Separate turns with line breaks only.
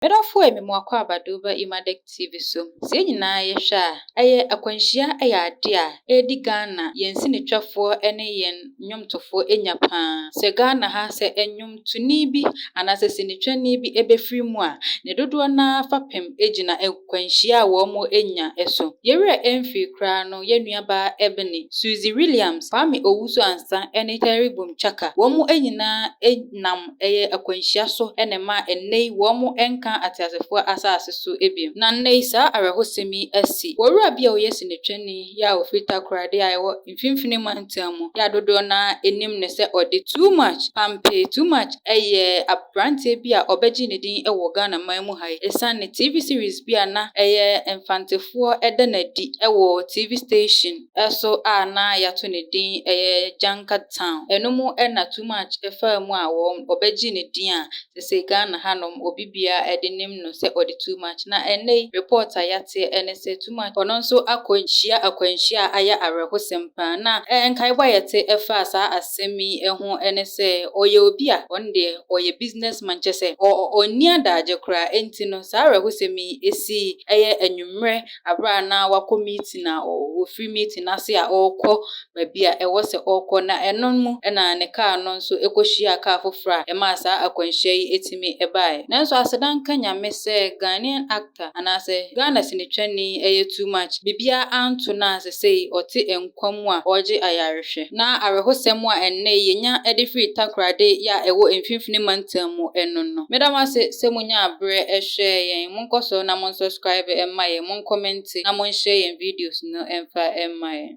Medafo emi akwa abadoba Emadek TV so. Se nyina ye hwe a, eye akwanhyia eye ade a edi Ghana yensi ne twafo ene yen nnwomtofo enya paa. Se Ghana ha se ennwomtoni bi anase sinitwani bi ebefiri mu a, ne dodo na fapem ejina akwanhyia a wo mo enya eso. Yewre emfi kra no yenua ba Ebony, Suzy Williams, Kwame Owusu Ansa ene Terry Bomchaka. Wo mo enyina enam eye akwanhyia so ene ma enei wo mo enka atiasefo asase so ebiem na nnei saa arehosemi asi wowura bia oyesi netwani ya ofita krade a ewo mfimfini mantamu ya dodo na enim ne se ode too much pampe too much eye abrante bia obeji ne din ewo Ghana mamu hai esan TV series bia na eye emfantefo ede na di ewo TV station eso a na yato ne din eye Janka Town enomu na too much efa mu a wo obeji ne din a se Ghana hanom obibia nim no se odi too much na ene reporter yate ene se too much ono nso akwanhyia aya arehosempa na enkaibwa yate efa asa asemi eho ene se oye obi a onde oye businessman chese oni adaje kra enti no sa arehosemi esi eye enwumre abra na wako meeting na ofri meeting na se a okọ babia ewo se okọ na eno mu na ne car no nso ekohia car fofra e ma sa akwanhyia yi etimi ebae na nso asedan nyame se Ghanaian actor anase Ghana sinitwani eye too much bibia anto na sesei oti enkwamu a oje ayarehwe na arehosem a enne yenya edifri takrade ya ewo emfimfini mantamu eno no medama se munya abre ehwe yen monkoso na mon subscribe emma yen mon comment na mon share yen videos no emfa emma yen